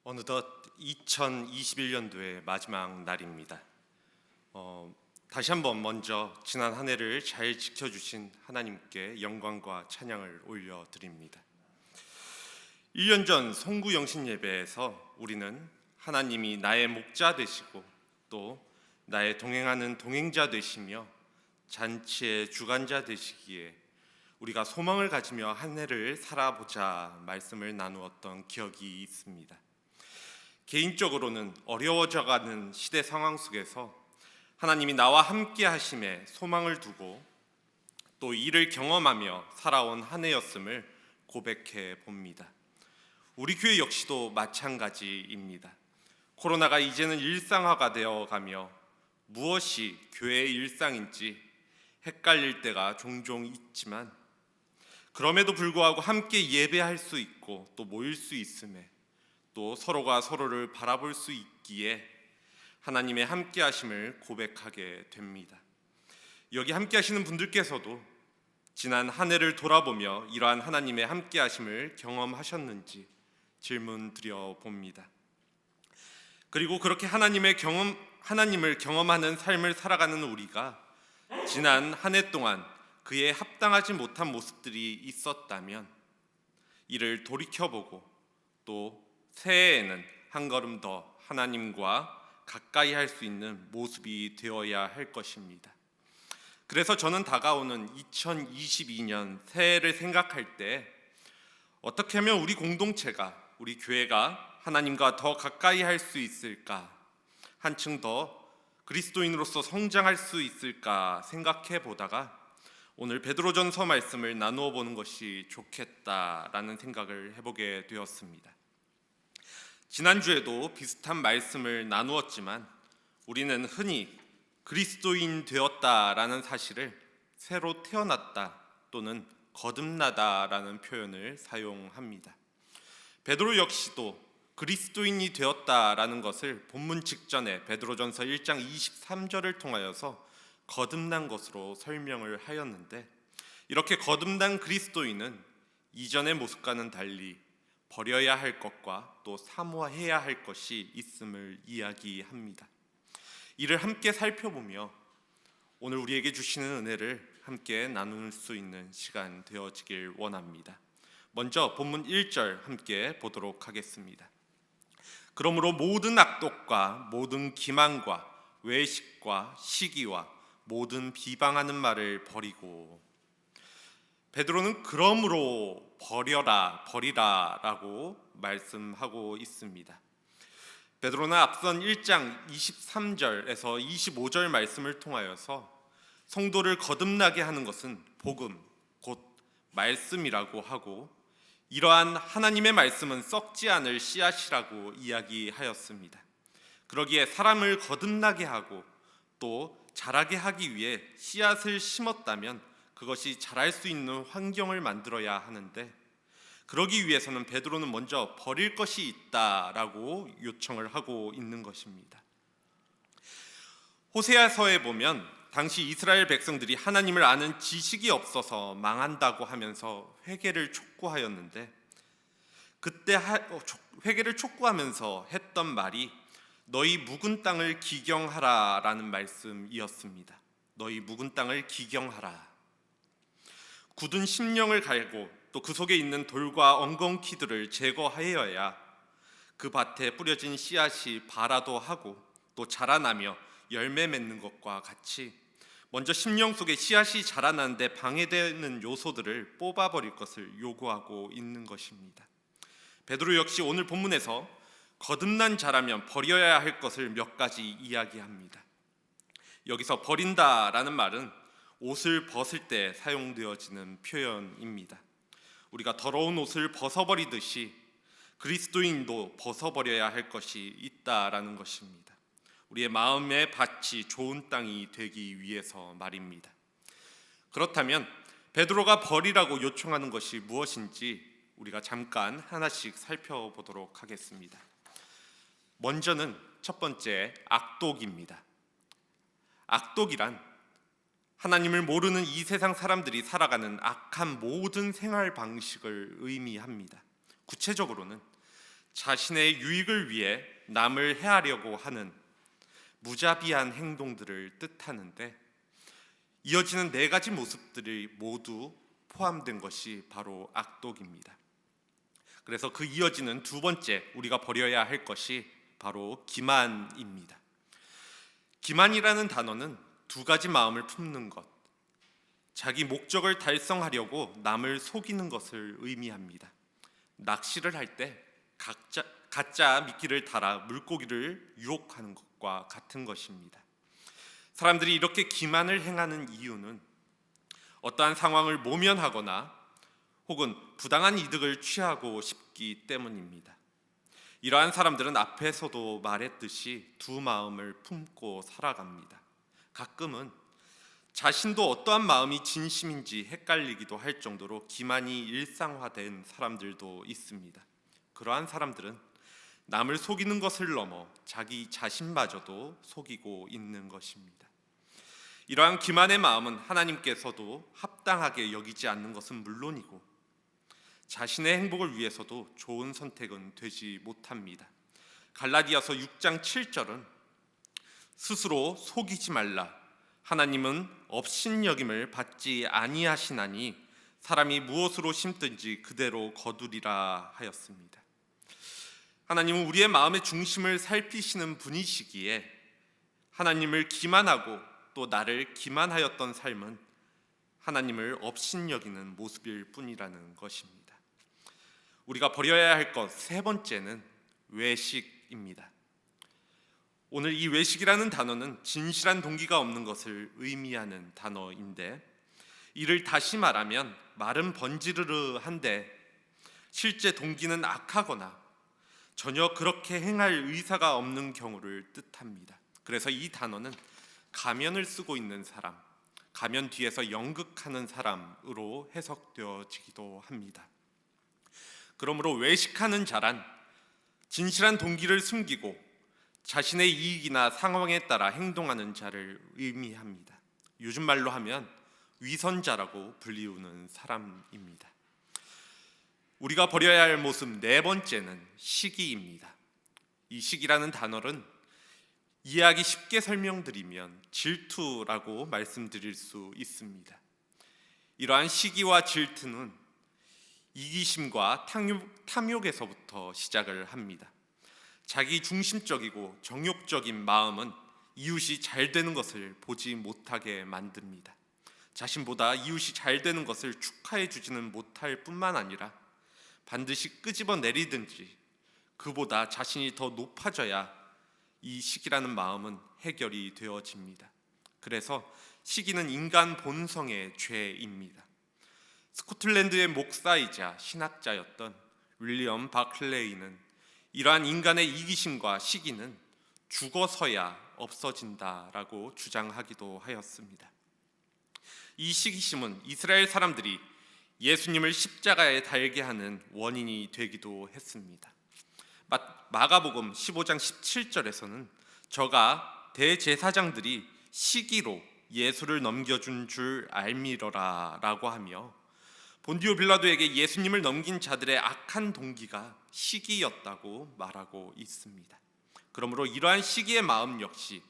어느덧 2021년도의 마지막 날입니다. 다시 한번 먼저 지난 한 해를 잘 지켜주신 하나님께 영광과 찬양을 올려드립니다. 1년 전 송구 영신 예배에서 우리는 하나님이 나의 목자 되시고 또 나의 동행하는 동행자 되시며 잔치의 주관자 되시기에 우리가 소망을 가지며 한 해를 살아보자 말씀을 나누었던 기억이 있습니다. 개인적으로는 어려워져가는 시대 상황 속에서 하나님이 나와 함께 하심에 소망을 두고 또 이를 경험하며 살아온 한 해였음을 고백해 봅니다. 우리 교회 역시도 마찬가지입니다. 코로나가 이제는 일상화가 되어가며 무엇이 교회의 일상인지 헷갈릴 때가 종종 있지만 그럼에도 불구하고 함께 예배할 수 있고 또 모일 수 있음에 또 서로가 서로를 바라볼 수 있기에 하나님의 함께 하심을 고백하게 됩니다. 여기 함께 하시는 분들께서도 지난 한 해를 돌아보며 이러한 하나님의 함께 하심을 경험하셨는지 질문 드려 봅니다. 그리고 그렇게 하나님을 경험하는 삶을 살아가는 우리가 지난 한 해 동안 그에 합당하지 못한 모습들이 있었다면 이를 돌이켜보고 또 새해에는 한 걸음 더 하나님과 가까이 할 수 있는 모습이 되어야 할 것입니다. 그래서 저는 다가오는 2022년 새해를 생각할 때 어떻게 하면 우리 공동체가, 우리 교회가 하나님과 더 가까이 할 수 있을까, 한층 더 그리스도인으로서 성장할 수 있을까 생각해 보다가 오늘 베드로전서 말씀을 나누어 보는 것이 좋겠다라는 생각을 해보게 되었습니다. 지난주에도 비슷한 말씀을 나누었지만 우리는 흔히 그리스도인 되었다라는 사실을 새로 태어났다 또는 거듭나다라는 표현을 사용합니다. 베드로 역시도 그리스도인이 되었다라는 것을 본문 직전에 베드로전서 1장 23절을 통하여서 거듭난 것으로 설명을 하였는데, 이렇게 거듭난 그리스도인은 이전의 모습과는 달리 버려야 할 것과 또 사모해야 할 것이 있음을 이야기합니다. 이를 함께 살펴보며 오늘 우리에게 주시는 은혜를 함께 나눌 수 있는 시간 되어지길 원합니다. 먼저 본문 1절 함께 보도록 하겠습니다. 그러므로 모든 악독과 모든 기만과 외식과 시기와 모든 비방하는 말을 버리고, 베드로는 그러므로 버리라 라고 말씀하고 있습니다. 베드로는 앞선 1장 23절에서 25절 말씀을 통하여서 성도를 거듭나게 하는 것은 복음, 곧 말씀이라고 하고, 이러한 하나님의 말씀은 썩지 않을 씨앗이라고 이야기하였습니다. 그러기에 사람을 거듭나게 하고 또 자라게 하기 위해 씨앗을 심었다면 그것이 자랄 수 있는 환경을 만들어야 하는데, 그러기 위해서는 베드로는 먼저 버릴 것이 있다라고 요청을 하고 있는 것입니다. 호세아서에 보면 당시 이스라엘 백성들이 하나님을 아는 지식이 없어서 망한다고 하면서 회개를 촉구하였는데, 그때 회개를 촉구하면서 했던 말이 너희 묵은 땅을 기경하라 라는 말씀이었습니다. 너희 묵은 땅을 기경하라. 굳은 심령을 갈고 또 그 속에 있는 돌과 엉겅퀴들을 제거하여야 그 밭에 뿌려진 씨앗이 발아도 하고 또 자라나며 열매 맺는 것과 같이 먼저 심령 속에 씨앗이 자라나는데 방해되는 요소들을 뽑아버릴 것을 요구하고 있는 것입니다. 베드로 역시 오늘 본문에서 거듭난 자라면 버려야 할 것을 몇 가지 이야기합니다. 여기서 버린다라는 말은 옷을 벗을 때 사용되어지는 표현입니다. 우리가 더러운 옷을 벗어버리듯이 그리스도인도 벗어버려야 할 것이 있다라는 것입니다. 우리의 마음의 밭이 좋은 땅이 되기 위해서 말입니다. 그렇다면 베드로가 버리라고 요청하는 것이 무엇인지 우리가 잠깐 하나씩 살펴보도록 하겠습니다. 먼저는 첫 번째, 악독입니다. 악독이란 하나님을 모르는 이 세상 사람들이 살아가는 악한 모든 생활 방식을 의미합니다. 구체적으로는 자신의 유익을 위해 남을 해하려고 하는 무자비한 행동들을 뜻하는데, 이어지는 네 가지 모습들이 모두 포함된 것이 바로 악독입니다. 그래서 그 이어지는 두 번째 우리가 버려야 할 것이 바로 기만입니다. 기만이라는 단어는 두 가지 마음을 품는 것, 자기 목적을 달성하려고 남을 속이는 것을 의미합니다. 낚시를 할 때 가짜 미끼를 달아 물고기를 유혹하는 것과 같은 것입니다. 사람들이 이렇게 기만을 행하는 이유는 어떠한 상황을 모면하거나 혹은 부당한 이득을 취하고 싶기 때문입니다. 이러한 사람들은 앞에서도 말했듯이 두 마음을 품고 살아갑니다. 가끔은 자신도 어떠한 마음이 진심인지 헷갈리기도 할 정도로 기만이 일상화된 사람들도 있습니다. 그러한 사람들은 남을 속이는 것을 넘어 자기 자신마저도 속이고 있는 것입니다. 이러한 기만의 마음은 하나님께서도 합당하게 여기지 않는 것은 물론이고 자신의 행복을 위해서도 좋은 선택은 되지 못합니다. 갈라디아서 6장 7절은 스스로 속이지 말라. 하나님은 업신여김을 받지 아니하시나니 사람이 무엇으로 심든지 그대로 거두리라 하였습니다. 하나님은 우리의 마음의 중심을 살피시는 분이시기에 하나님을 기만하고 또 나를 기만하였던 삶은 하나님을 업신여기는 모습일 뿐이라는 것입니다. 우리가 버려야 할 것 세 번째는 외식입니다. 오늘 이 외식이라는 단어는 진실한 동기가 없는 것을 의미하는 단어인데, 이를 다시 말하면 말은 번지르르한데 실제 동기는 악하거나 전혀 그렇게 행할 의사가 없는 경우를 뜻합니다. 그래서 이 단어는 가면을 쓰고 있는 사람, 가면 뒤에서 연극하는 사람으로 해석되어지기도 합니다. 그러므로 외식하는 자란 진실한 동기를 숨기고 자신의 이익이나 상황에 따라 행동하는 자를 의미합니다. 요즘 말로 하면 위선자라고 불리우는 사람입니다. 우리가 버려야 할 모습 네 번째는 시기입니다. 이 시기라는 단어는 이해하기 쉽게 설명드리면 질투라고 말씀드릴 수 있습니다. 이러한 시기와 질투는 이기심과 탐욕에서부터 시작을 합니다. 자기 중심적이고 정욕적인 마음은 이웃이 잘 되는 것을 보지 못하게 만듭니다. 자신보다 이웃이 잘 되는 것을 축하해 주지는 못할 뿐만 아니라 반드시 끄집어 내리든지 그보다 자신이 더 높아져야 이 시기라는 마음은 해결이 되어집니다. 그래서 시기는 인간 본성의 죄입니다. 스코틀랜드의 목사이자 신학자였던 윌리엄 바클레이는 이러한 인간의 이기심과 시기는 죽어서야 없어진다라고 주장하기도 하였습니다. 이 시기심은 이스라엘 사람들이 예수님을 십자가에 달게 하는 원인이 되기도 했습니다. 마가복음 15장 17절에서는 저가 대제사장들이 시기로 예수를 넘겨준 줄 알미러라 라고 하며 본디오 빌라도에게 예수님을 넘긴 자들의 악한 동기가 시기였다고 말하고 있습니다. 그러므로 이러한 시기의 마음 역시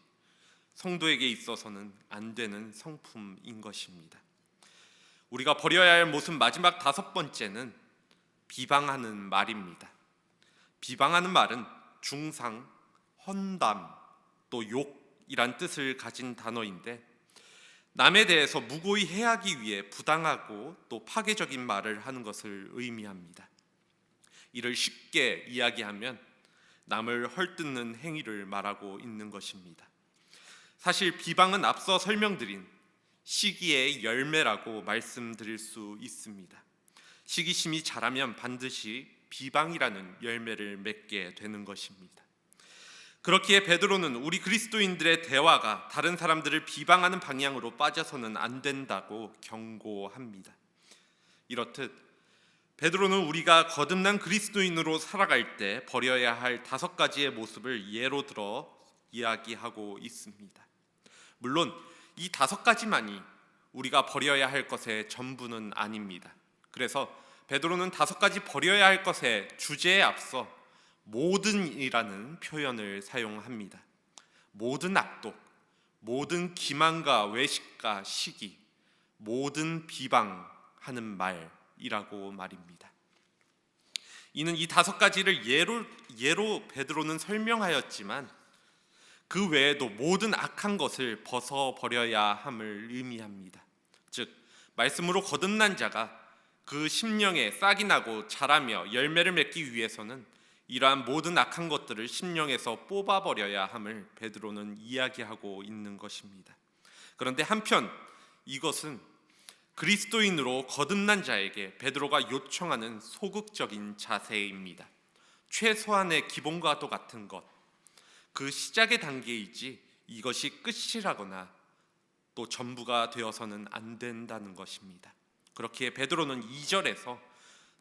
성도에게 있어서는 안 되는 성품인 것입니다. 우리가 버려야 할 모습 마지막 다섯 번째는 비방하는 말입니다. 비방하는 말은 중상, 헌담, 또 욕이란 뜻을 가진 단어인데 남에 대해서 무고히 해하기 위해 부당하고 또 파괴적인 말을 하는 것을 의미합니다. 이를 쉽게 이야기하면 남을 헐뜯는 행위를 말하고 있는 것입니다. 사실 비방은 앞서 설명드린 시기의 열매라고 말씀드릴 수 있습니다. 시기심이 자라면 반드시 비방이라는 열매를 맺게 되는 것입니다. 그렇기에 베드로는 우리 그리스도인들의 대화가 다른 사람들을 비방하는 방향으로 빠져서는 안 된다고 경고합니다. 이렇듯 베드로는 우리가 거듭난 그리스도인으로 살아갈 때 버려야 할 다섯 가지의 모습을 예로 들어 이야기하고 있습니다. 물론 이 다섯 가지만이 우리가 버려야 할 것의 전부는 아닙니다. 그래서 베드로는 다섯 가지 버려야 할 것의 주제에 앞서 모든이라는 표현을 사용합니다. 모든 악독, 모든 기만과 외식과 시기, 모든 비방하는 말이라고 말입니다. 이는 이 5가지를 예로 베드로는 설명하였지만 그 외에도 모든 악한 것을 벗어버려야 함을 의미합니다. 즉 말씀으로 거듭난 자가 그 심령에 싹이 나고 자라며 열매를 맺기 위해서는 이러한 모든 악한 것들을 심령에서 뽑아버려야 함을 베드로는 이야기하고 있는 것입니다. 그런데 한편 이것은 그리스도인으로 거듭난 자에게 베드로가 요청하는 소극적인 자세입니다. 최소한의 기본과도 같은 것, 그 시작의 단계이지 이것이 끝이라거나 또 전부가 되어서는 안 된다는 것입니다. 그렇기에 베드로는 2절에서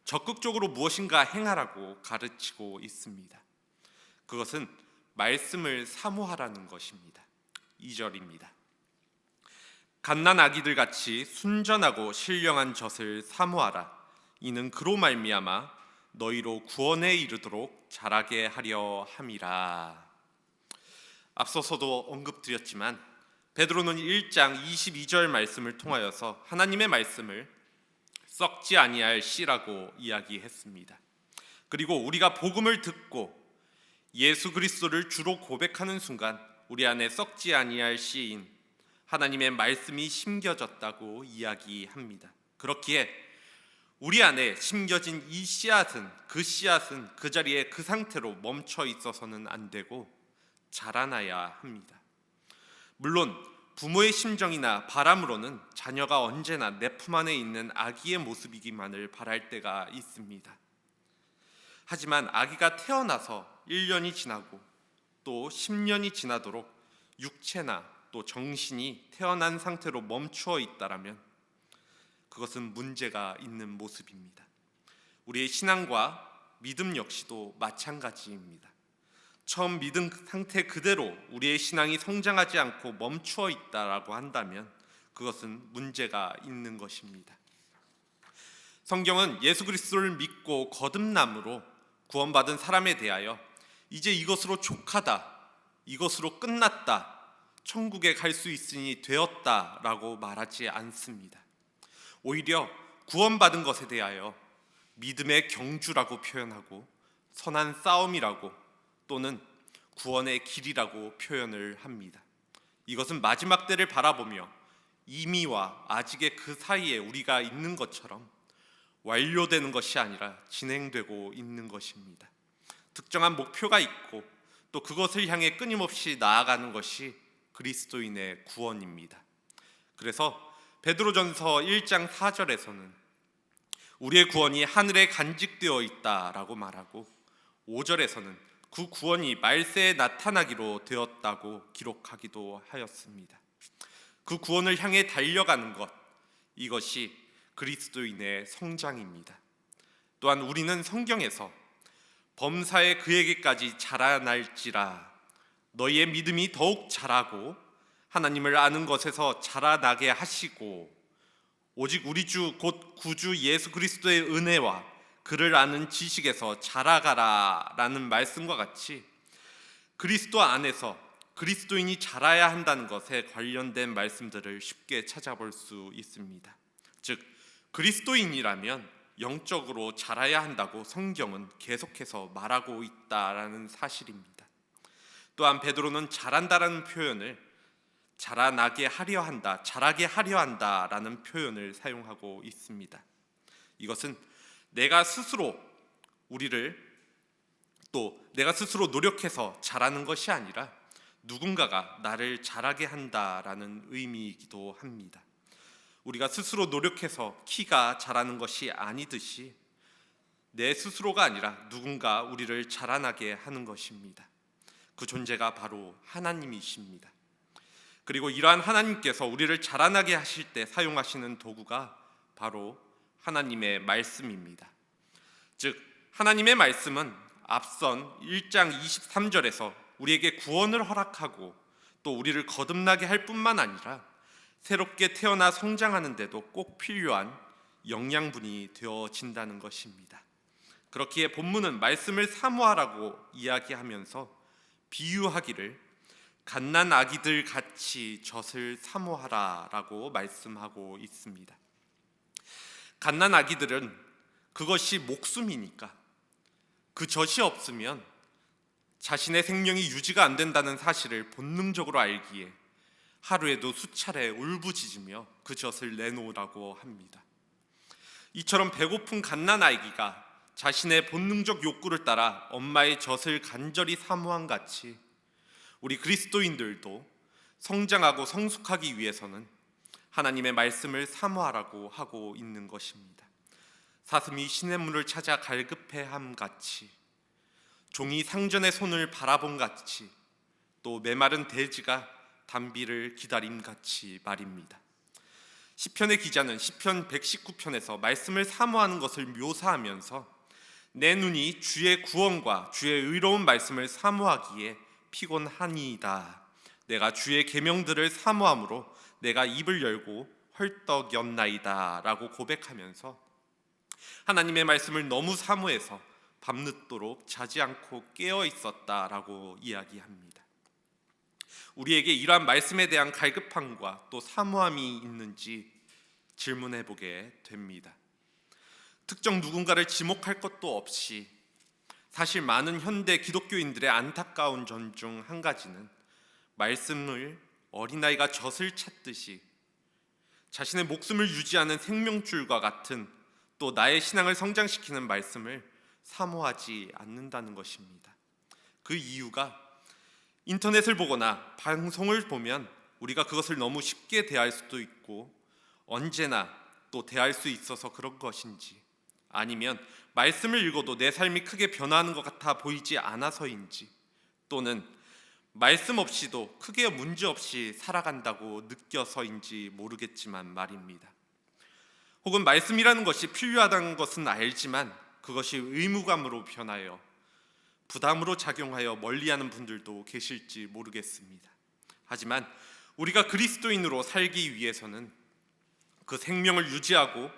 적극적으로 무엇인가 행하라고 가르치고 있습니다. 그것은 말씀을 사모하라는 것입니다. 2절입니다. 갓난 아기들 같이 순전하고 신령한 젖을 사모하라. 이는 그로 말미암아 너희로 구원에 이르도록 자라게 하려 함이라. 앞서서도 언급드렸지만 베드로는 1장 22절 말씀을 통하여서 하나님의 말씀을 썩지 아니할 씨라고 이야기했습니다. 그리고 우리가 복음을 듣고 예수 그리스도를 주로 고백하는 순간 우리 안에 썩지 아니할 씨인 하나님의 말씀이 심겨졌다고 이야기합니다. 그렇기에 우리 안에 심겨진 이 씨앗은 그 자리에 그 상태로 멈춰 있어서는 안 되고 자라나야 합니다. 물론 부모의 심정이나 바람으로는 자녀가 언제나 내 품 안에 있는 아기의 모습이기만을 바랄 때가 있습니다. 하지만 아기가 태어나서 1년이 지나고 또 10년이 지나도록 육체나 또 정신이 태어난 상태로 멈추어 있다라면 그것은 문제가 있는 모습입니다. 우리의 신앙과 믿음 역시도 마찬가지입니다. 처음 믿음 상태 그대로 우리의 신앙이 성장하지 않고 멈추어 있다라고 한다면 그것은 문제가 있는 것입니다. 성경은 예수 그리스도를 믿고 거듭남으로 구원받은 사람에 대하여 이제 이것으로 족하다, 이것으로 끝났다, 천국에 갈 수 있으니 되었다라고 말하지 않습니다. 오히려 구원받은 것에 대하여 믿음의 경주라고 표현하고 선한 싸움이라고 또는 구원의 길이라고 표현을 합니다. 이것은 마지막 때를 바라보며 이미와 아직의 그 사이에 우리가 있는 것처럼 완료되는 것이 아니라 진행되고 있는 것입니다. 특정한 목표가 있고 또 그것을 향해 끊임없이 나아가는 것이 그리스도인의 구원입니다. 그래서 베드로전서 1장 4절에서는 우리의 구원이 하늘에 간직되어 있다라고 말하고 5절에서는 그 구원이 말세에 나타나기로 되었다고 기록하기도 하였습니다. 그 구원을 향해 달려가는 것, 이것이 그리스도인의 성장입니다. 또한 우리는 성경에서 범사에 그에게까지 자라날지라 너희의 믿음이 더욱 자라고 하나님을 아는 것에서 자라나게 하시고 오직 우리 주 곧 구주 예수 그리스도의 은혜와 그를 아는 지식에서 자라가라 라는 말씀과 같이 그리스도 안에서 그리스도인이 자라야 한다는 것에 관련된 말씀들을 쉽게 찾아볼 수 있습니다. 즉 그리스도인이라면 영적으로 자라야 한다고 성경은 계속해서 말하고 있다라는 사실입니다. 또한 베드로는 자란다라는 표현을 자라나게 하려 한다, 자라게 하려 한다라는 표현을 사용하고 있습니다. 이것은 내가 스스로 노력해서 자라는 것이 아니라 누군가가 나를 자라게 한다라는 의미이기도 합니다. 우리가 스스로 노력해서 키가 자라는 것이 아니듯이 내 스스로가 아니라 누군가 우리를 자라나게 하는 것입니다. 그 존재가 바로 하나님이십니다. 그리고 이러한 하나님께서 우리를 자라나게 하실 때 사용하시는 도구가 바로 하나님의 말씀입니다. 즉 하나님의 말씀은 앞선 1장 23절에서 우리에게 구원을 허락하고 또 우리를 거듭나게 할 뿐만 아니라 새롭게 태어나 성장하는 데도 꼭 필요한 영양분이 되어진다는 것입니다. 그렇기에 본문은 말씀을 사모하라고 이야기하면서 비유하기를 갓난 아기들 같이 젖을 사모하라라고 말씀하고 있습니다. 갓난 아기들은 그것이 목숨이니까 그 젖이 없으면 자신의 생명이 유지가 안 된다는 사실을 본능적으로 알기에 하루에도 수차례 울부짖으며 그 젖을 내놓으라고 합니다. 이처럼 배고픈 갓난 아기가 자신의 본능적 욕구를 따라 엄마의 젖을 간절히 사모한 같이 우리 그리스도인들도 성장하고 성숙하기 위해서는 하나님의 말씀을 사모하라고 하고 있는 것입니다. 사슴이 시냇물을 찾아 갈급해함 같이, 종이 상전의 손을 바라본 같이, 또 메마른 돼지가 단비를 기다림 같이 말입니다. 시편의 기자는 시편 119편에서 말씀을 사모하는 것을 묘사하면서 내 눈이 주의 구원과 주의 의로운 말씀을 사모하기에 피곤하니이다. 내가 주의 계명들을 사모함으로 내가 입을 열고 헐떡 였나이다 라고 고백하면서 하나님의 말씀을 너무 사모해서 밤늦도록 자지 않고 깨어 있었다라고 이야기합니다. 우리에게 이러한 말씀에 대한 갈급함과 또 사모함이 있는지 질문해 보게 됩니다. 특정 누군가를 지목할 것도 없이 사실 많은 현대 기독교인들의 안타까운 점 중 한 가지는 말씀을 어린아이가 젖을 찾듯이 자신의 목숨을 유지하는 생명줄과 같은 또 나의 신앙을 성장시키는 말씀을 사모하지 않는다는 것입니다. 그 이유가 인터넷을 보거나 방송을 보면 우리가 그것을 너무 쉽게 대할 수도 있고 언제나 또 대할 수 있어서 그런 것인지, 아니면 말씀을 읽어도 내 삶이 크게 변화하는 것 같아 보이지 않아서인지, 또는 말씀 없이도 크게 문제없이 살아간다고 느껴서인지 모르겠지만 말입니다. 혹은 말씀이라는 것이 필요하다는 것은 알지만 그것이 의무감으로 변하여 부담으로 작용하여 멀리하는 분들도 계실지 모르겠습니다. 하지만 우리가 그리스도인으로 살기 위해서는, 그 생명을 유지하고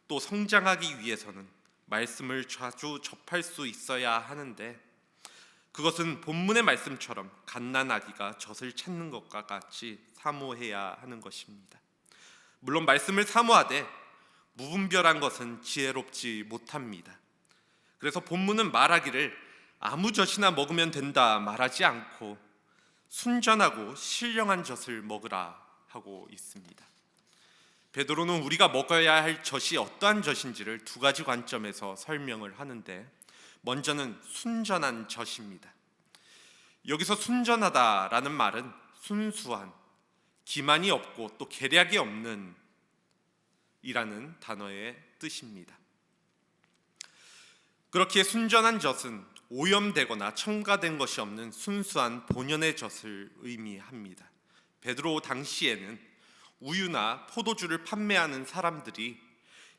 또 성장하기 위해서는 말씀을 자주 접할 수 있어야 하는데, 그것은 본문의 말씀처럼 갓난아기가 젖을 찾는 것과 같이 사모해야 하는 것입니다. 물론 말씀을 사모하되 무분별한 것은 지혜롭지 못합니다. 그래서 본문은 말하기를 아무 젖이나 먹으면 된다 말하지 않고 순전하고 신령한 젖을 먹으라 하고 있습니다. 베드로는 우리가 먹어야 할 젖이 어떠한 젖인지를 두 가지 관점에서 설명을 하는데, 먼저는 순전한 젖입니다. 여기서 순전하다라는 말은 순수한, 기만이 없고 또 계략이 없는 이라는 단어의 뜻입니다. 그렇기에 순전한 젖은 오염되거나 첨가된 것이 없는 순수한 본연의 젖을 의미합니다. 베드로 당시에는 우유나 포도주를 판매하는 사람들이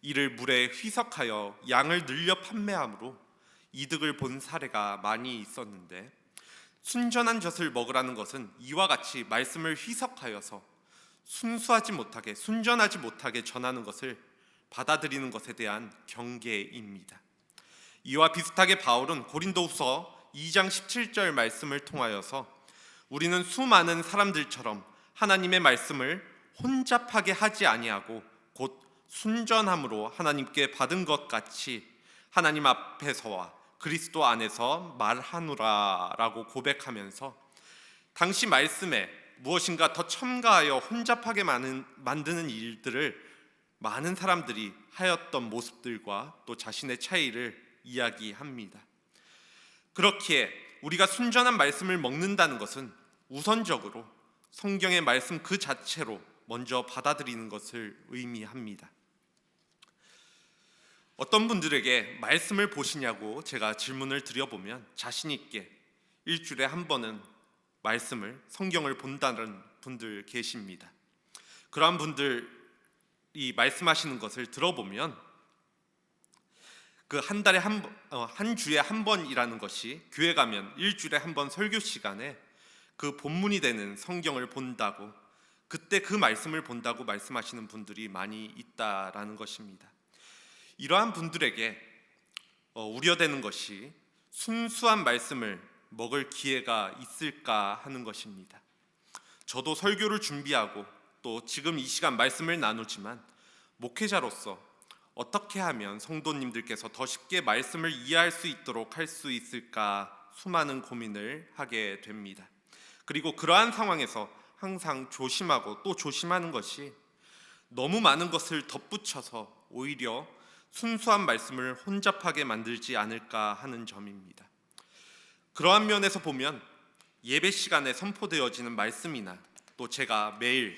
이를 물에 희석하여 양을 늘려 판매함으로 이득을 본 사례가 많이 있었는데, 순전한 젖을 먹으라는 것은 이와 같이 말씀을 희석하여서 순수하지 못하게, 순전하지 못하게 전하는 것을 받아들이는 것에 대한 경계입니다. 이와 비슷하게 바울은 고린도후서 2장 17절 말씀을 통하여서 우리는 수많은 사람들처럼 하나님의 말씀을 혼잡하게 하지 아니하고 곧 순전함으로 하나님께 받은 것 같이 하나님 앞에서와 그리스도 안에서 말하노라 라고 고백하면서 당시 말씀에 무엇인가 더 첨가하여 혼잡하게 만드는 일들을 많은 사람들이 하였던 모습들과 또 자신의 차이를 이야기합니다. 그렇기에 우리가 순전한 말씀을 먹는다는 것은 우선적으로 성경의 말씀 그 자체로 먼저 받아들이는 것을 의미합니다. 어떤 분들에게 말씀을 보시냐고 제가 질문을 드려보면 자신 있게 일주일에 한 번은 말씀을, 성경을 본다는 분들 계십니다. 그러한 분들이 말씀하시는 것을 들어보면 그 한 달에 한 주에 한 번이라는 것이 교회 가면 일주일에 한 번 설교 시간에 그 본문이 되는 성경을 본다고, 그때 그 말씀을 본다고 말씀하시는 분들이 많이 있다라는 것입니다. 이러한 분들에게 우려되는 것이 순수한 말씀을 먹을 기회가 있을까 하는 것입니다. 저도 설교를 준비하고 또 지금 이 시간 말씀을 나누지만 목회자로서 어떻게 하면 성도님들께서 더 쉽게 말씀을 이해할 수 있도록 할 수 있을까 수많은 고민을 하게 됩니다. 그리고 그러한 상황에서 항상 조심하고 또 조심하는 것이 너무 많은 것을 덧붙여서 오히려 순수한 말씀을 혼잡하게 만들지 않을까 하는 점입니다. 그러한 면에서 보면 예배 시간에 선포되어지는 말씀이나 또 제가 매일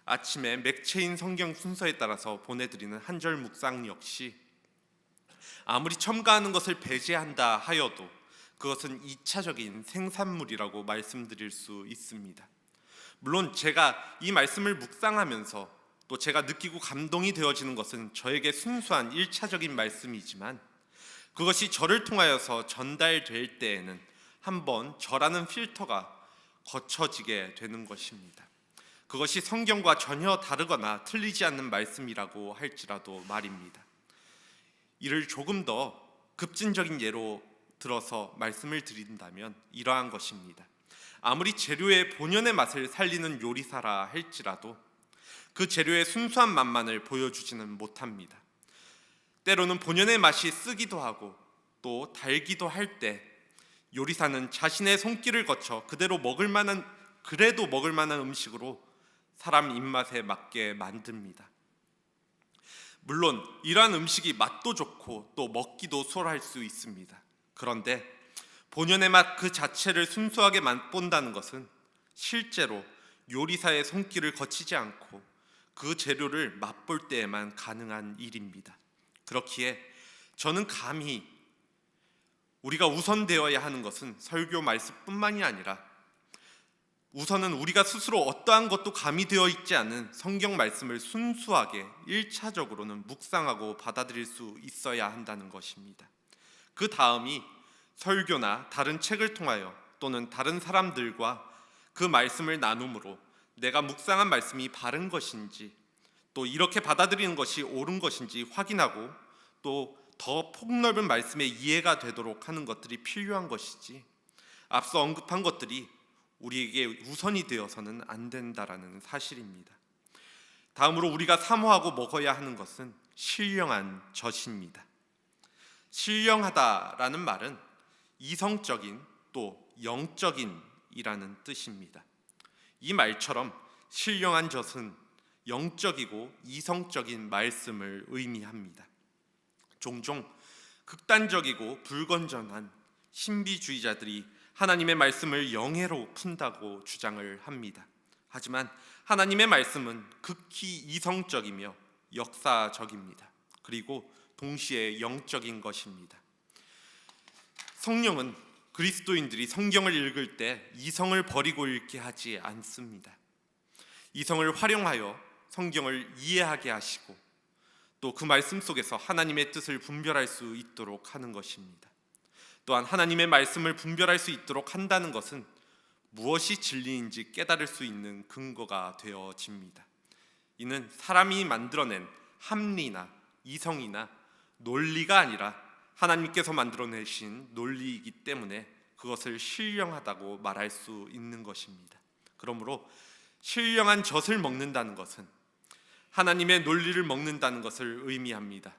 아침에 맥체인 성경 순서에 따라서 보내드리는 한절 묵상 역시 아무리 첨가하는 것을 배제한다 하여도 그것은 2차적인 생산물이라고 말씀드릴 수 있습니다. 물론 제가 이 말씀을 묵상하면서 또 제가 느끼고 감동이 되어지는 것은 저에게 순수한 1차적인 말씀이지만 그것이 저를 통하여서 전달될 때에는 한번 저라는 필터가 거쳐지게 되는 것입니다. 그것이 성경과 전혀 다르거나 틀리지 않는 말씀이라고 할지라도 말입니다. 이를 조금 더 급진적인 예로 들어서 말씀을 드린다면 이러한 것입니다. 아무리 재료의 본연의 맛을 살리는 요리사라 할지라도 그 재료의 순수한 맛만을 보여주지는 못합니다. 때로는 본연의 맛이 쓰기도 하고 또 달기도 할 때 요리사는 자신의 손길을 거쳐 그래도 먹을 만한 음식으로 사람 입맛에 맞게 만듭니다. 물론 이러한 음식이 맛도 좋고 또 먹기도 수월할 수 있습니다. 그런데 본연의 맛 그 자체를 순수하게 맛본다는 것은 실제로 요리사의 손길을 거치지 않고 그 재료를 맛볼 때에만 가능한 일입니다. 그렇기에 저는 감히 우리가 우선되어야 하는 것은 설교 말씀뿐만이 아니라 우선은 우리가 스스로 어떠한 것도 가미되어 있지 않은 성경 말씀을 순수하게 1차적으로는 묵상하고 받아들일 수 있어야 한다는 것입니다. 그 다음이 설교나 다른 책을 통하여 또는 다른 사람들과 그 말씀을 나눔으로 내가 묵상한 말씀이 바른 것인지 또 이렇게 받아들이는 것이 옳은 것인지 확인하고 또 더 폭넓은 말씀의 이해가 되도록 하는 것들이 필요한 것이지 앞서 언급한 것들이 우리에게 우선이 되어서는 안 된다라는 사실입니다. 다음으로 우리가 사모하고 먹어야 하는 것은 신령한 젖입니다. 신령하다라는 말은 이성적인 또 영적인이라는 뜻입니다. 이 말처럼 신령한 젖은 영적이고 이성적인 말씀을 의미합니다. 종종 극단적이고 불건전한 신비주의자들이 하나님의 말씀을 영해로 푼다고 주장을 합니다. 하지만 하나님의 말씀은 극히 이성적이며 역사적입니다. 그리고 동시에 영적인 것입니다. 성령은 그리스도인들이 성경을 읽을 때 이성을 버리고 읽게 하지 않습니다. 이성을 활용하여 성경을 이해하게 하시고 또 그 말씀 속에서 하나님의 뜻을 분별할 수 있도록 하는 것입니다. 또한 하나님의 말씀을 분별할 수 있도록 한다는 것은 무엇이 진리인지 깨달을 수 있는 근거가 되어집니다. 이는 사람이 만들어낸 합리나 이성이나 논리가 아니라 하나님께서 만들어내신 논리이기 때문에 그것을 신령하다고 말할 수 있는 것입니다. 그러므로 신령한 젖을 먹는다는 것은 하나님의 논리를 먹는다는 것을 의미합니다.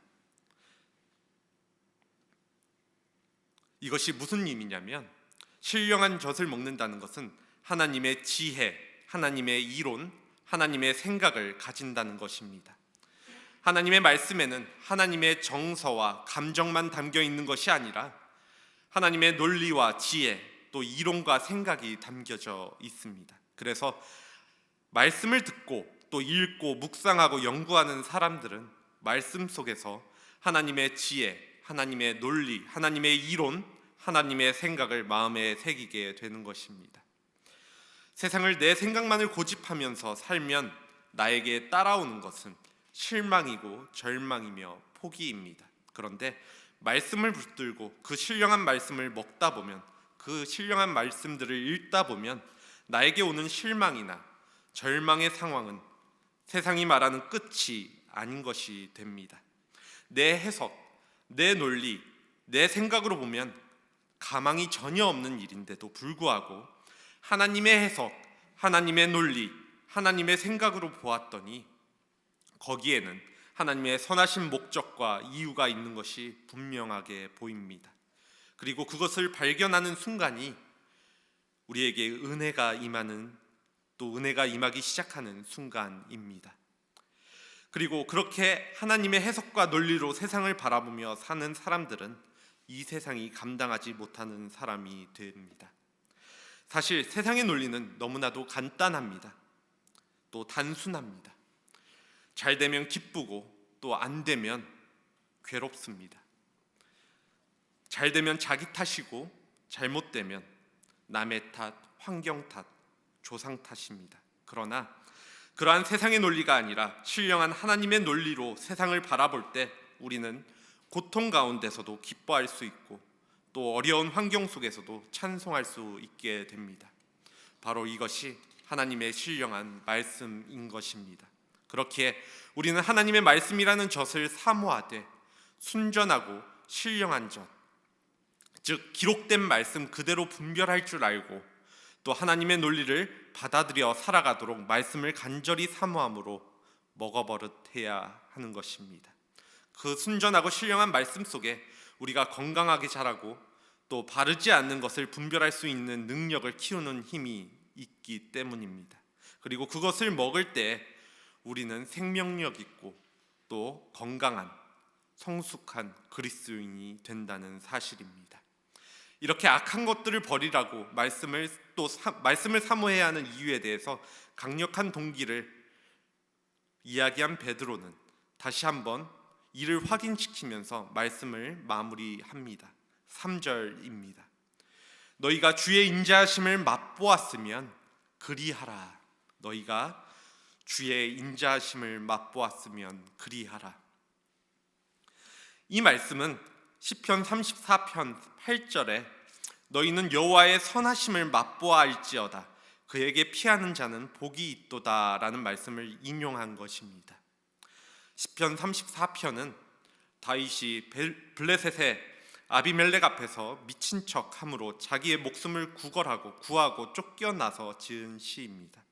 이것이 무슨 의미냐면 신령한 젖을 먹는다는 것은 하나님의 지혜, 하나님의 이론, 하나님의 생각을 가진다는 것입니다. 하나님의 말씀에는 하나님의 정서와 감정만 담겨 있는 것이 아니라 하나님의 논리와 지혜, 또 이론과 생각이 담겨져 있습니다. 그래서 말씀을 듣고 또 읽고 묵상하고 연구하는 사람들은 말씀 속에서 하나님의 지혜, 하나님의 논리, 하나님의 이론, 하나님의 생각을 마음에 새기게 되는 것입니다. 세상을 내 생각만을 고집하면서 살면 나에게 따라오는 것은 실망이고 절망이며 포기입니다. 그런데 말씀을 붙들고 그 신령한 말씀을 먹다 보면, 그 신령한 말씀들을 읽다 보면 나에게 오는 실망이나 절망의 상황은 세상이 말하는 끝이 아닌 것이 됩니다. 내 해석, 내 논리, 내 생각으로 보면 가망이 전혀 없는 일인데도 불구하고 하나님의 해석, 하나님의 논리, 하나님의 생각으로 보았더니 거기에는 하나님의 선하신 목적과 이유가 있는 것이 분명하게 보입니다. 그리고 그것을 발견하는 순간이 우리에게 은혜가 임하는, 또 은혜가 임하기 시작하는 순간입니다. 그리고 그렇게 하나님의 해석과 논리로 세상을 바라보며 사는 사람들은 이 세상이 감당하지 못하는 사람이 됩니다. 사실 세상의 논리는 너무나도 간단합니다. 또 단순합니다. 잘 되면 기쁘고 또 안 되면 괴롭습니다. 잘 되면 자기 탓이고 잘못되면 남의 탓, 환경 탓, 조상 탓입니다. 그러나 그러한 세상의 논리가 아니라 신령한 하나님의 논리로 세상을 바라볼 때 우리는 고통 가운데서도 기뻐할 수 있고 또 어려운 환경 속에서도 찬송할 수 있게 됩니다. 바로 이것이 하나님의 신령한 말씀인 것입니다. 그렇기에 우리는 하나님의 말씀이라는 젖을 사모하되 순전하고 신령한 젖, 즉 기록된 말씀 그대로 분별할 줄 알고 또 하나님의 논리를 받아들여 살아가도록 말씀을 간절히 사모함으로 먹어버릇해야 하는 것입니다. 그 순전하고 신령한 말씀 속에 우리가 건강하게 자라고 또 바르지 않는 것을 분별할 수 있는 능력을 키우는 힘이 있기 때문입니다. 그리고 그것을 먹을 때 우리는 생명력 있고 또 건강한 성숙한 그리스도인이 된다는 사실입니다. 이렇게 악한 것들을 버리라고 말씀을 사모해야 하는 이유에 대해서 강력한 동기를 이야기한 베드로는 다시 한번 이를 확인시키면서 말씀을 마무리합니다. 3절입니다. 너희가 주의 인자하심을 맛보았으면 그리하라. 너희가 주의 인자하심을 맛보았으면 그리하라. 이 말씀은 시편 34편 8절에 너희는 여호와의 선하심을 맛보아알지어다. 그에게 피하는 자는 복이 있도다 라는 말씀을 인용한 것입니다. 시편 34편은 다윗이 블레셋의 아비멜렉 앞에서 미친 척함으로 자기의 목숨을 구하고 쫓겨나서 지은 시입니다.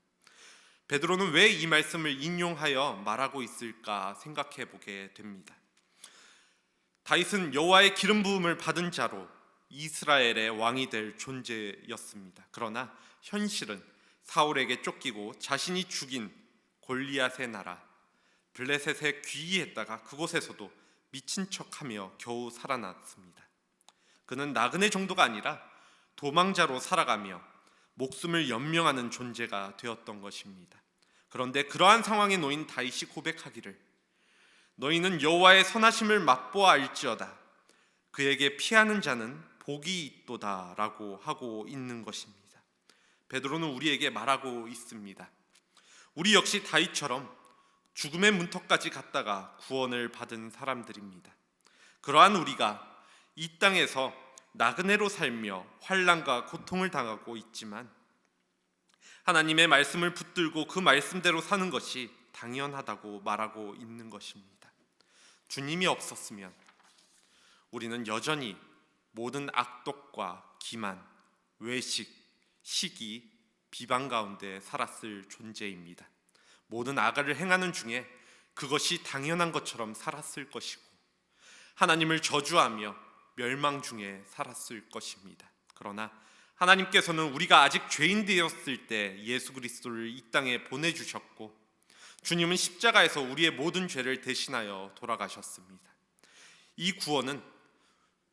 베드로는 왜 이 말씀을 인용하여 말하고 있을까 생각해 보게 됩니다. 다윗은 여호와의 기름 부음을 받은 자로 이스라엘의 왕이 될 존재였습니다. 그러나 현실은 사울에게 쫓기고 자신이 죽인 골리앗의 나라 블레셋에 귀의했다가 그곳에서도 미친 척하며 겨우 살아났습니다. 그는 나그네 정도가 아니라 도망자로 살아가며 목숨을 연명하는 존재가 되었던 것입니다. 그런데 그러한 상황에 놓인 다윗이 고백하기를 너희는 여호와의 선하심을 맛보아 알지어다. 그에게 피하는 자는 복이 있도다 라고 하고 있는 것입니다. 베드로는 우리에게 말하고 있습니다. 우리 역시 다윗처럼 죽음의 문턱까지 갔다가 구원을 받은 사람들입니다. 그러한 우리가 이 땅에서 나그네로 살며 환난과 고통을 당하고 있지만 하나님의 말씀을 붙들고 그 말씀대로 사는 것이 당연하다고 말하고 있는 것입니다. 주님이 없었으면 우리는 여전히 모든 악독과 기만, 외식, 시기, 비방 가운데 살았을 존재입니다. 모든 악을 행하는 중에 그것이 당연한 것처럼 살았을 것이고 하나님을 저주하며 멸망 중에 살았을 것입니다. 그러나 하나님께서는 우리가 아직 죄인 되었을 때 예수 그리스도를 이 땅에 보내주셨고 주님은 십자가에서 우리의 모든 죄를 대신하여 돌아가셨습니다. 이 구원은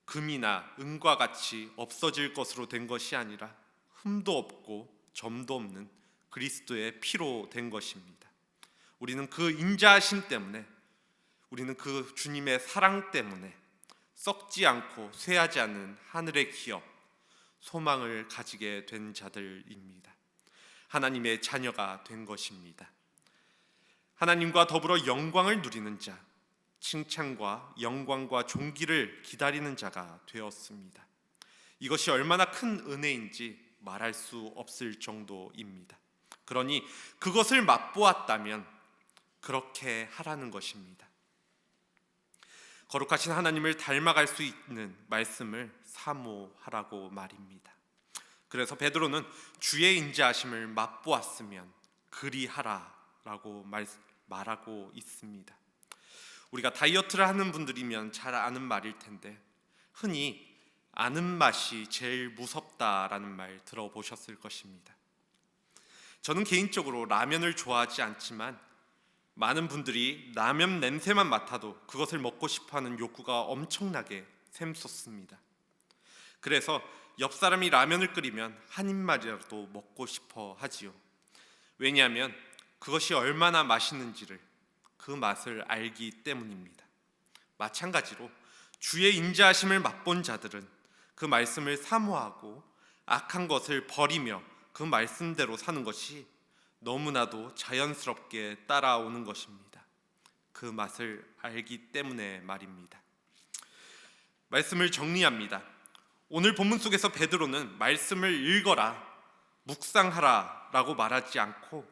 금이나 은과 같이 없어질 것으로 된 것이 아니라 흠도 없고 점도 없는 그리스도의 피로 된 것입니다. 우리는 그 인자하심 때문에, 우리는 그 주님의 사랑 때문에 썩지 않고 쇠하지 않는 하늘의 기업, 소망을 가지게 된 자들입니다. 하나님의 자녀가 된 것입니다. 하나님과 더불어 영광을 누리는 자, 칭찬과 영광과 존귀를 기다리는 자가 되었습니다. 이것이 얼마나 큰 은혜인지 말할 수 없을 정도입니다. 그러니 그것을 맛보았다면 그렇게 하라는 것입니다. 거룩하신 하나님을 닮아갈 수 있는 말씀을 사모하라고 말입니다. 그래서 베드로는 주의 인자하심을 맛보았으면 그리하라라고 말하고 있습니다. 우리가 다이어트를 하는 분들이면 잘 아는 말일 텐데, 흔히 아는 맛이 제일 무섭다라는 말 들어보셨을 것입니다. 저는 개인적으로 라면을 좋아하지 않지만 많은 분들이 라면 냄새만 맡아도 그것을 먹고 싶어하는 욕구가 엄청나게 샘솟습니다. 그래서 옆 사람이 라면을 끓이면 한 입만이라도 먹고 싶어 하지요. 왜냐하면 그것이 얼마나 맛있는지를, 그 맛을 알기 때문입니다. 마찬가지로 주의 인자하심을 맛본 자들은 그 말씀을 사모하고 악한 것을 버리며 그 말씀대로 사는 것이 너무나도 자연스럽게 따라오는 것입니다. 그 맛을 알기 때문에 말입니다. 말씀을 정리합니다. 오늘 본문 속에서 베드로는 말씀을 읽어라, 묵상하라 라고 말하지 않고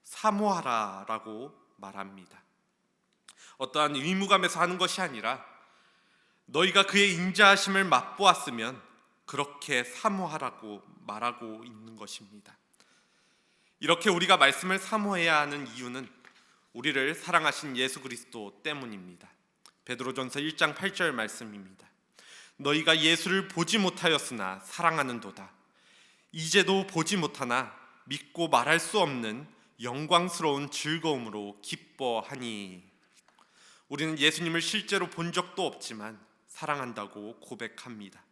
사모하라 라고 말합니다. 어떠한 의무감에서 하는 것이 아니라 너희가 그의 인자하심을 맛보았으면 그렇게 사모하라고 말하고 있는 것입니다. 이렇게 우리가 말씀을 사모해야 하는 이유는 우리를 사랑하신 예수 그리스도 때문입니다. 베드로전서 1장 8절 말씀입니다. 너희가 예수를 보지 못하였으나 사랑하는도다. 이제도 보지 못하나 믿고 말할 수 없는 영광스러운 즐거움으로 기뻐하니. 우리는 예수님을 실제로 본 적도 없지만 사랑한다고 고백합니다.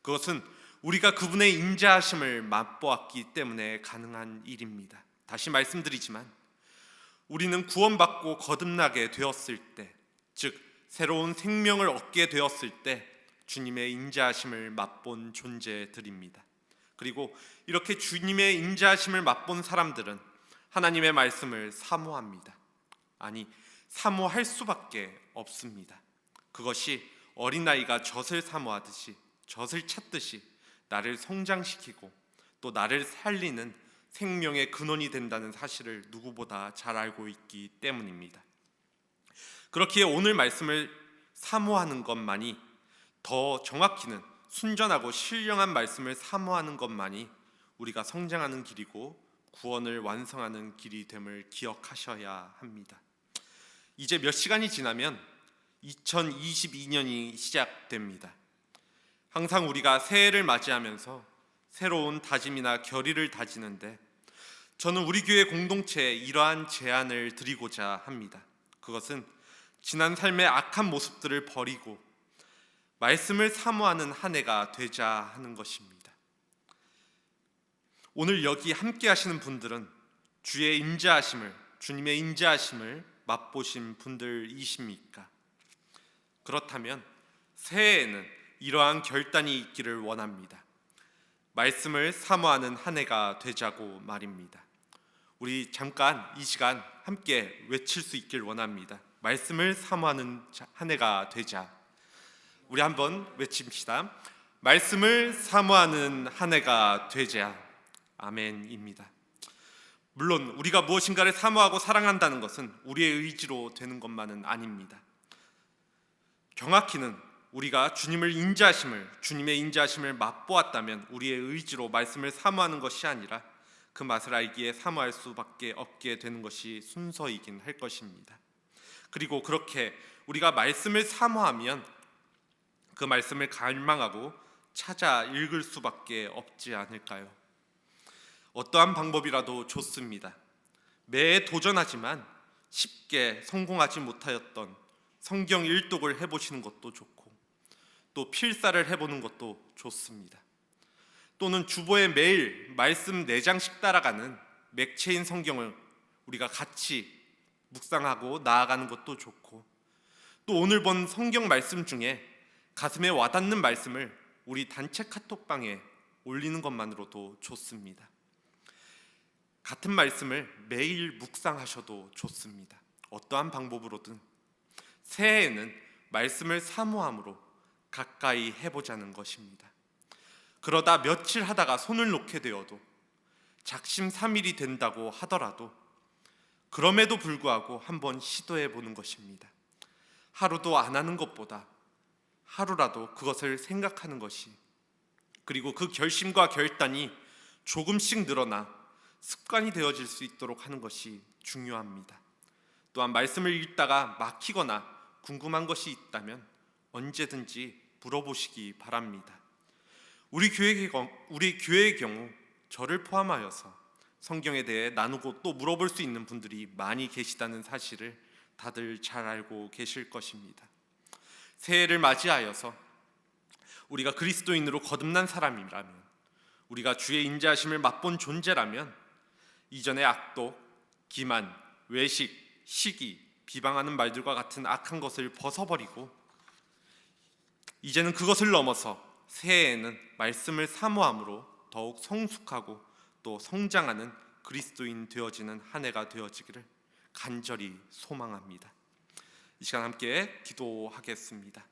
그것은 우리가 그분의 인자하심을 맛보았기 때문에 가능한 일입니다. 다시 말씀드리지만 우리는 구원받고 거듭나게 되었을 때, 즉 새로운 생명을 얻게 되었을 때 주님의 인자하심을 맛본 존재들입니다. 그리고 이렇게 주님의 인자하심을 맛본 사람들은 하나님의 말씀을 사모합니다. 아니, 사모할 수밖에 없습니다. 그것이 어린아이가 젖을 사모하듯이, 젖을 찾듯이 나를 성장시키고 또 나를 살리는 생명의 근원이 된다는 사실을 누구보다 잘 알고 있기 때문입니다. 그렇기에 오늘 말씀을 사모하는 것만이, 더 정확히는 순전하고 신령한 말씀을 사모하는 것만이 우리가 성장하는 길이고 구원을 완성하는 길이 됨을 기억하셔야 합니다. 이제 몇 시간이 지나면 2022년이 시작됩니다. 항상 우리가 새해를 맞이하면서 새로운 다짐이나 결의를 다지는데, 저는 우리 교회 공동체에 이러한 제안을 드리고자 합니다. 그것은 지난 삶의 악한 모습들을 버리고 말씀을 사모하는 한 해가 되자 하는 것입니다. 오늘 여기 함께 하시는 분들은 주의 인자하심을, 주님의 인자하심을 맛보신 분들이십니까? 그렇다면 새해에는 이러한 결단이 있기를 원합니다. 말씀을 사모하는 한 해가 되자고 말입니다. 우리 잠깐 이 시간 함께 외칠 수 있길 원합니다. 말씀을 사모하는 한 해가 되자. 우리 한번 외칩시다. 말씀을 사모하는 한 해가 되자. 아멘입니다. 물론 우리가 무엇인가를 사모하고 사랑한다는 것은 우리의 의지로 되는 것만은 아닙니다. 정확히는 우리가 주님의 인자하심을 맛보았다면 우리의 의지로 말씀을 사모하는 것이 아니라 그 맛을 알기에 사모할 수밖에 없게 되는 것이 순서이긴 할 것입니다. 그리고 그렇게 우리가 말씀을 사모하면 그 말씀을 갈망하고 찾아 읽을 수밖에 없지 않을까요? 어떠한 방법이라도 좋습니다. 매해 도전하지만 쉽게 성공하지 못하였던 성경 일독을 해보시는 것도 좋고, 또 필사를 해보는 것도 좋습니다. 또는 주보에 매일 말씀 4장씩 따라가는 맥체인 성경을 우리가 같이 묵상하고 나아가는 것도 좋고, 또 오늘 본 성경 말씀 중에 가슴에 와닿는 말씀을 우리 단체 카톡방에 올리는 것만으로도 좋습니다. 같은 말씀을 매일 묵상하셔도 좋습니다. 어떠한 방법으로든 새해에는 말씀을 사모함으로 가까이 해보자는 것입니다. 그러다 며칠 하다가 손을 놓게 되어도, 작심삼일이 된다고 하더라도 그럼에도 불구하고 한번 시도해 보는 것입니다. 하루도 안 하는 것보다 하루라도 그것을 생각하는 것이, 그리고 그 결심과 결단이 조금씩 늘어나 습관이 되어질 수 있도록 하는 것이 중요합니다. 또한 말씀을 읽다가 막히거나 궁금한 것이 있다면 언제든지 물어보시기 바랍니다. 우리 교회의 경우 저를 포함하여서 성경에 대해 나누고 또 물어볼 수 있는 분들이 많이 계시다는 사실을 다들 잘 알고 계실 것입니다. 새해를 맞이하여서 우리가 그리스도인으로 거듭난 사람이라면, 우리가 주의 인자하심을 맛본 존재라면 이전의 악독, 기만, 외식, 시기, 비방하는 말들과 같은 악한 것을 벗어버리고 이제는 그것을 넘어서 새해에는 말씀을 사모함으로 더욱 성숙하고 또 성장하는 그리스도인 되어지는 한 해가 되어지기를 간절히 소망합니다. 이 시간 함께 기도하겠습니다.